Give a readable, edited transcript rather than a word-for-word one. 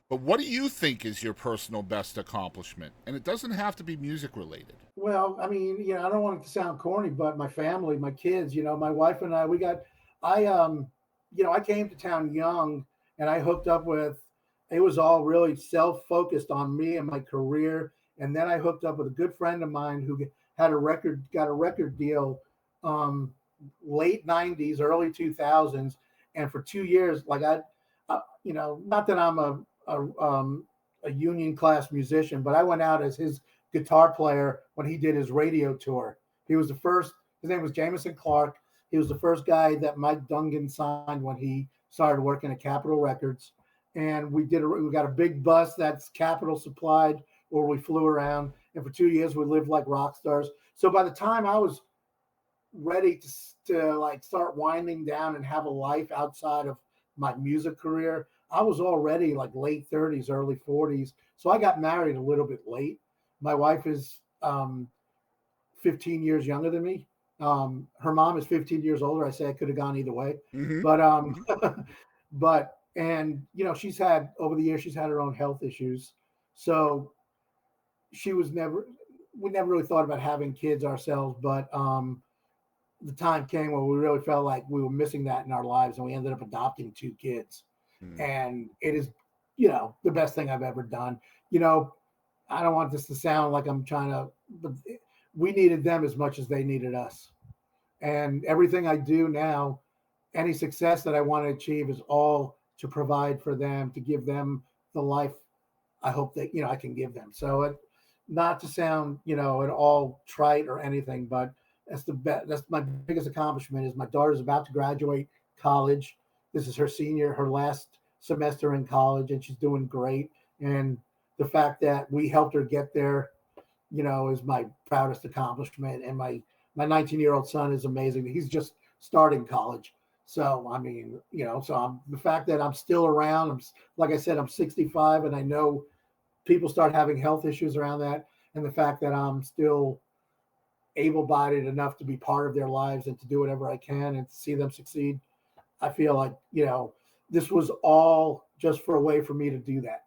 But what do you think is your personal best accomplishment? And it doesn't have to be music related. Well, I mean, I don't want it to sound corny, but my family, my kids, my wife and I, I, I came to town young, and I hooked up with, it was all really self focused on me and my career. And then I hooked up with a good friend of mine who got a record deal, um, late 90s, early 2000s. And for 2 years, not that I'm a union class musician, but I went out as his guitar player when he did his radio tour. He was the first. His name was Jameson Clark. He was the first guy that Mike Dungan signed when he started working at Capitol Records. And we got a big bus that's Capitol supplied, where we flew around. And for 2 years, we lived like rock stars. So by the time I was ready to like start winding down and have a life outside of my music career, I was already like late 30s, early 40s. So I got married a little bit late. My wife is 15 years younger than me. Her mom is 15 years older. I say I could have gone either way, Mm-hmm. but Mm-hmm. but and she's had over the years she's had her own health issues, so she was never we never really thought about having kids ourselves. But the time came where we really felt like we were missing that in our lives, and we ended up adopting two kids, Mm. and it is the best thing I've ever done. I don't want this to sound like I'm trying to, but we needed them as much as they needed us. And everything I do now, any success that I want to achieve is all to provide for them, to give them the life I hope that, I can give them. So not to sound, at all trite or anything, but that's my biggest accomplishment is my daughter's about to graduate college. This is her last semester in college, and she's doing great. And the fact that we helped her get there, is my proudest accomplishment. And my 19-year-old son is amazing. He's just starting college. So I mean, the fact that I'm still around. Like I said, I'm 65, and I know people start having health issues around that. And the fact that I'm still able-bodied enough to be part of their lives and to do whatever I can and to see them succeed, I feel like this was all just for a way for me to do that.